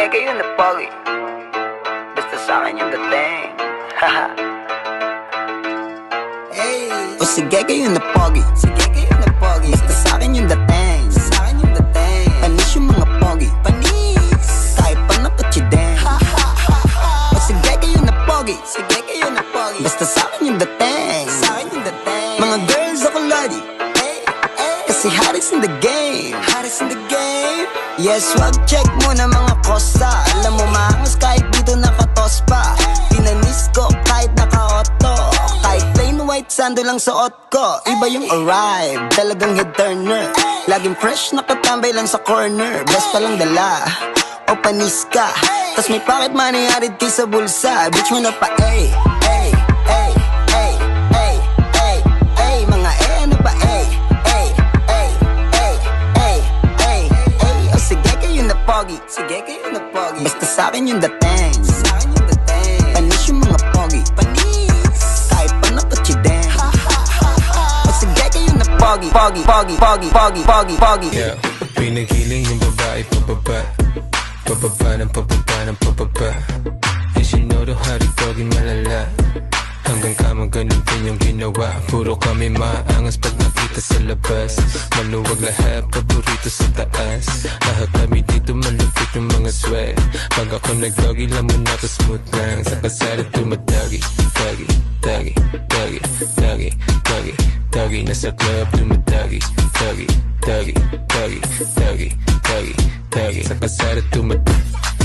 kayo na pogi. Basta sa'kin yung dating. Haha. Hey. O sige kayo na pogi. Sige kayo na pogi. Basta sa'kin yung dating. Sa'kin yung dating. Panis yung mga pogi. Panis. Kahit pa napatsideng. O sige kayo na pogi. Sige kayo na pogi. Basta sa'kin yung dating. Sa'kin yung dating. Mga girls ako lodi. Kasi Harris in the game. Harris in the game. Yes, wag check muna mga kosa. Alam mo maangas kahit dito nakatos pa. Tinanis ko kahit naka-auto. Kahit plain white sando lang suot ko. Iba yung arrive, talagang head turner. Laging fresh nakatambay lang sa corner. Best palang dala, o panis ka. Tas may pocket money arid kay sa bulsa. Bitch mo na pa, ay, ay, ay, ay, ay, ay, ay. Mga ano pa, ay, ay, ay, ay, ay, ay, ay. O sige kayo na pogi. Sige kayo na pogi. Basta sa'kin yung dating. Sa'kin yung dating. Panis yung mga pogi. Panis. Kahit pa napatsideng. O sige kayo na pogi. Pogi, pogi, pogi, pogi, pogi, pogi. Yeah, pinigiling yung babae pababa. Pababa ng pababa ng pababa. And she know the how to doggy malala. Hanggang kama ganun din yung ginawa. Puro kami maangas pag nakita sa labas. Maluwag lahat, paborito sa taas. Lahat kami dito malupit yung mga swag. Pag ako nag-doggy, laman ako smooth lang. Sa kasada tumadagi, dagi, dagi, dagi, dagi, dagi, dagi. Nasa club tumadagi, dagi, dagi, dagi, dagi, dagi, dagi. Sa kasada tumadagi.